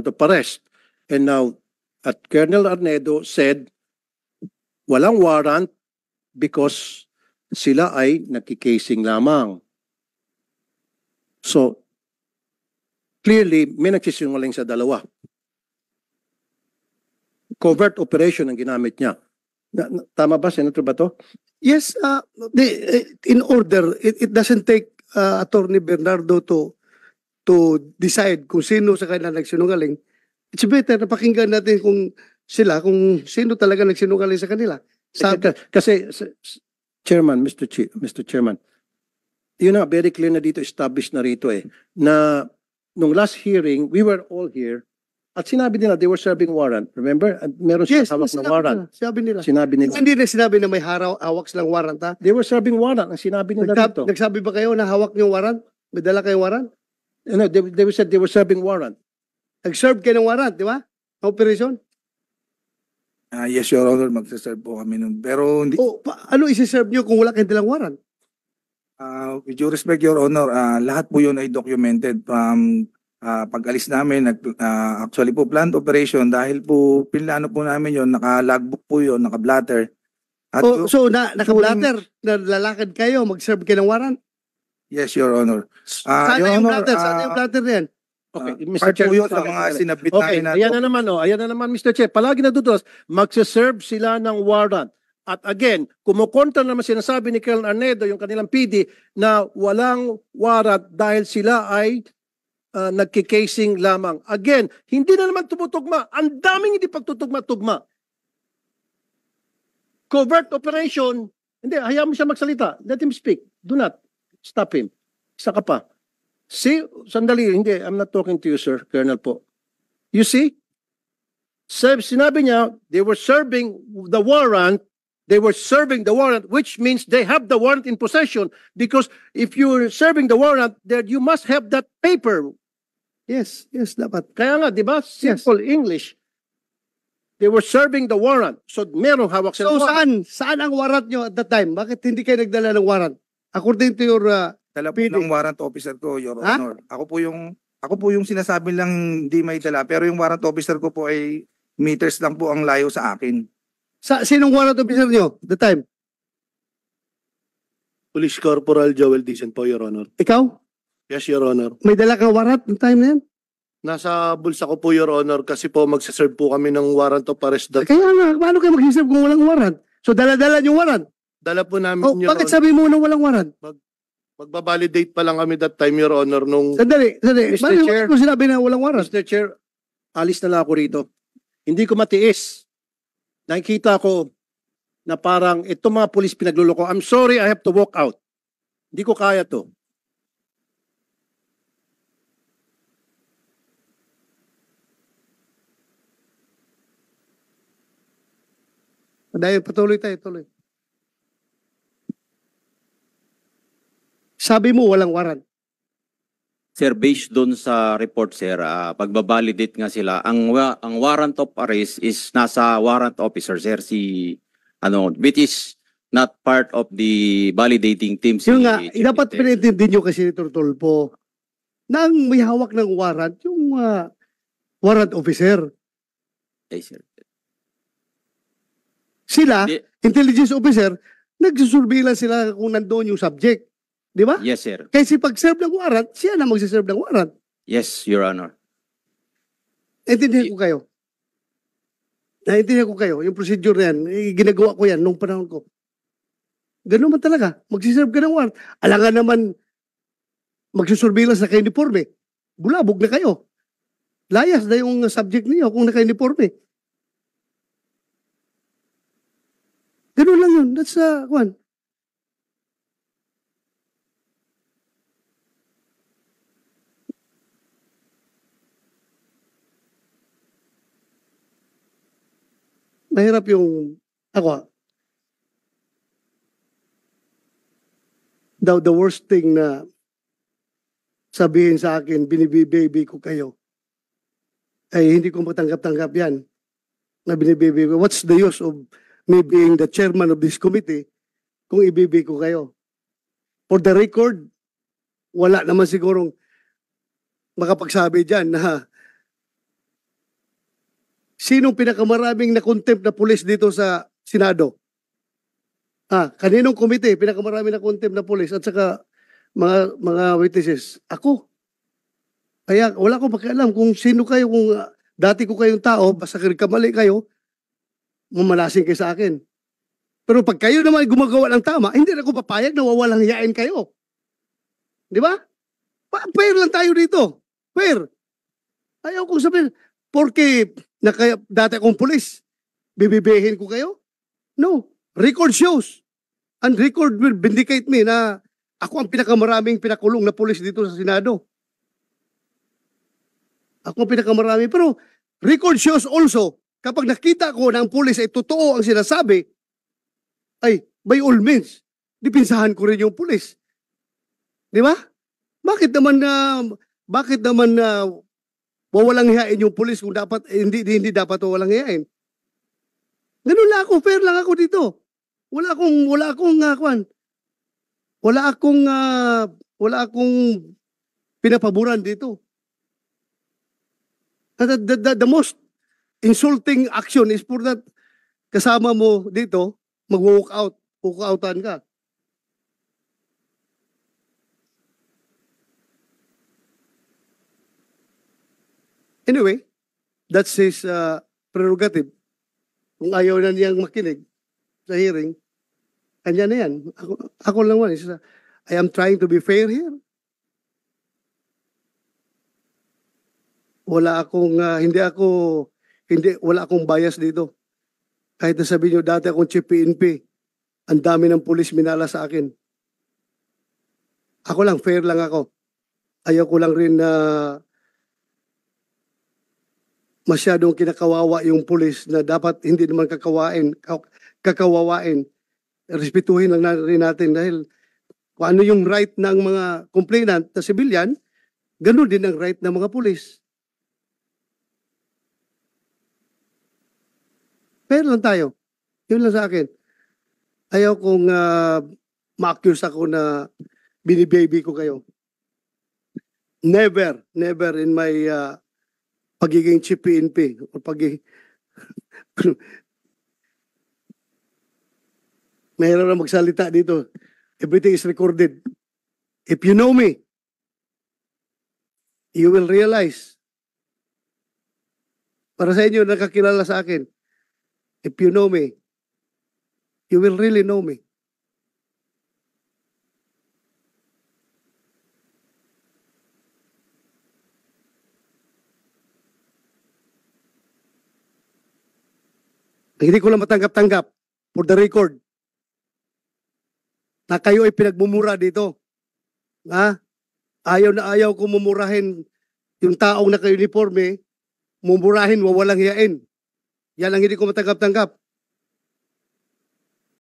warrant of arrest. And now, Colonel Arnedo said, walang warrant because sila ay nagkikasing lamang. So, clearly, may nagsisinungaling sa dalawa. Covert operation ang ginamit niya. Tama ba, Senator Bato? Yes, in order, it doesn't take Attorney Bernardo to decide kung sino sa kanila nagsinungaling. It's better na pakinggan natin kung sino talaga nagsinungaling sa kanila. Kasi, Chairman, Mr. Chairman, yun na, very clear na dito, established na rito na nung last hearing, we were all here, at sinabi nila, they were serving warrant. Remember? At meron siya hawak ng warrant. Sinabi nila. Hindi na sinabi na may hawak silang warrant, ha? They were serving warrant. Ang sinabi nila dito. Nagsabi ba kayo na hawak niyo warrant? May dala kayong warrant? No, they said they were serving warrant. Nag-serve kayo ng warrant, di ba? Operation? Yes, Your Honor, magsaserve po kami nun. Pero hindi, Ano isi-serve niyo kung wala kayong dalang warrant? with due respect, Your Honor, lahat po yun ay documented from pag-alis namin. Actually po, planned operation dahil po pinlano po namin yun, naka-logbook po yun, naka-blatter. At So, naka-blatter, nalalakad kayo, mag-serve kayo ng warrant? Yes, Your Honor. Saan Your yung Honor, blatter? Saan yung blatter na yan? Okay, part po yun sa mga sinabit okay, namin na ayan na naman, Mr. Chair. Palagi natutulas, magsaserve sila ng warrant. At again, kumukontra naman sinasabi ni Colonel Arnedo, yung kanilang PD, na walang warrant dahil sila ay nagkikasing lamang. Again, hindi na naman tumutugma. Ang daming hindi pagtutugma-tugma. Covert operation, hindi, hayaan mo siya magsalita. Let him speak. Do not stop him. Isa ka pa. See, sandali, hindi, I'm not talking to you, sir, Colonel po. You see? Sinabi niya, they were serving the warrant, which means they have the warrant in possession, because if you're serving the warrant, then you must have that paper. Yes, dapat. Kaya nga, di ba? Simple English. They were serving the warrant. So, merong hawak sila. So, saan ang warrant nyo at that time? Bakit hindi kayo nagdala ng warrant? According to your dala po ng warrant officer ko, Your Honor. Ako po yung sinasabi lang hindi may dala, pero yung warrant officer ko po ay meters lang po ang layo sa akin. Sinong warrant officer nyo at the time? Police Corporal Joel Dicen po, Your Honor. Ikaw? Yes, Your Honor. May dala kang warrant ng time na yan? Nasa bulsa ko po, Your Honor, kasi po magsaserve po kami ng warrant of arrest. Kaya nga, paano kayo mag-serve kung walang warrant? So, dala-dala yung warrant? Dala po namin, Your Bakit Honor. sabi mo na walang warrant? Magbabalidate pa lang kami that time, Your Honor, nung... Sandali. Mr. Chair. Bakit mo sinabi na walang warrant? Mr. Chair, alis na lang ako rito. Hindi ko matiis. Nakikita ko na parang itong mga pulis pinagluloko. I'm sorry, I have to walk out. Hindi ko kaya to. Dahil patuloy tayo, tuloy. Sabi mo walang warrant. Sir, based doon sa report, sir, pagbabalidate nga sila, ang warrant of arrest is nasa warrant officer, sir, which is not part of the validating team. Yung nga, dapat pinintindi nyo kasi, Senator Tulfo, na ang may hawak ng warrant, yung warrant officer. Ay, sir. Sila, intelligence officer, nagsusurveillance sila kung nandoon yung subject. Di ba? Yes, sir. Kasi pag-serve ng warrant, siya na magsiserve ng warrant. Yes, Your Honor. Naintindihan ko kayo. Yung procedure na yan, ginagawa ko yan nung panahon ko. Ganun man talaga. Magsiserve ka ng warrant. Alangan naman, magsusurveillance na ka-uniforme. Bulabog na kayo. Layas na yung subject niyo kung naka-uniforme. Ganun lang yun. That's one. Mahirap yung ako. The worst thing na sabihin sa akin, binibibaby ko kayo, ay hindi ko matanggap-tanggap yan. Na binibibaby ko. What's the use of me being the chairman of this committee kung ibibi ko kayo? For the record, wala naman sigurong makapagsabi dyan na Sinong pinakamaraming na-contempt na pulis dito sa Senado? Kaninong komite pinakamaraming na-contempt na pulis at saka mga witnesses? Ako. Kaya wala akong pakialam kung sino kayo, kung dati ko kayong tao, basta kamali kayo, mamalasing kayo sa akin. Pero pag kayo naman gumagawa ng tama, hindi na ako papayag na wawalang hiyain kayo. Di ba? Fair lang tayo dito. Fair. Ayaw kong sabihin, porque dati akong pulis, bibibihin ko kayo? No. Record shows. And record will vindicate me na ako ang pinakamaraming pinakulong na pulis dito sa Senado. Ako ang pinakamarami. Pero record shows also, kapag nakita ko na ang pulis ay totoo ang sinasabi, ay, by all means, dipinsahan ko rin yung pulis. Di ba? Bakit naman wawalang hiyain yung pulis kung dapat hindi dapat walang hiyain? Ganun lang ako, fair lang ako dito. Wala akong pinapaboran dito. The most insulting action is for that kasama mo dito, mag-walk outan ka. Anyway, that's his prerogative. Kung ayaw na niyang makinig sa hearing, kanya na yan. Ako lang man. I am trying to be fair here. Wala akong bias dito. Kahit na sabihin nyo, dati akong chief PNP, ang dami ng pulis minala sa akin. Ako lang, fair lang ako. Ayaw ko lang rin na masyadong kinakawawa yung pulis na dapat hindi naman kakawawain. Respetuhin lang rin natin dahil kung ano yung right ng mga complainant na civilian, ganun din ang right ng mga pulis. Fair lang tayo. Yun lang sa akin. Ayaw kong ma-accuse ako na binibaby ko kayo. Never in my pagiging chief PNP o mayroon na magsalita dito. Everything is recorded. If you know me, you will realize. Para sa inyo, nakakilala sa akin. If you know me, you will really know me. Hindi ko lang matanggap-tanggap for the record na kayo ay pinagmumura dito. Ayaw na ayaw ko mumurahin yung taong naka-uniforme, mumurahin, wawalang hiyain. Yan ang hindi ko matanggap-tanggap.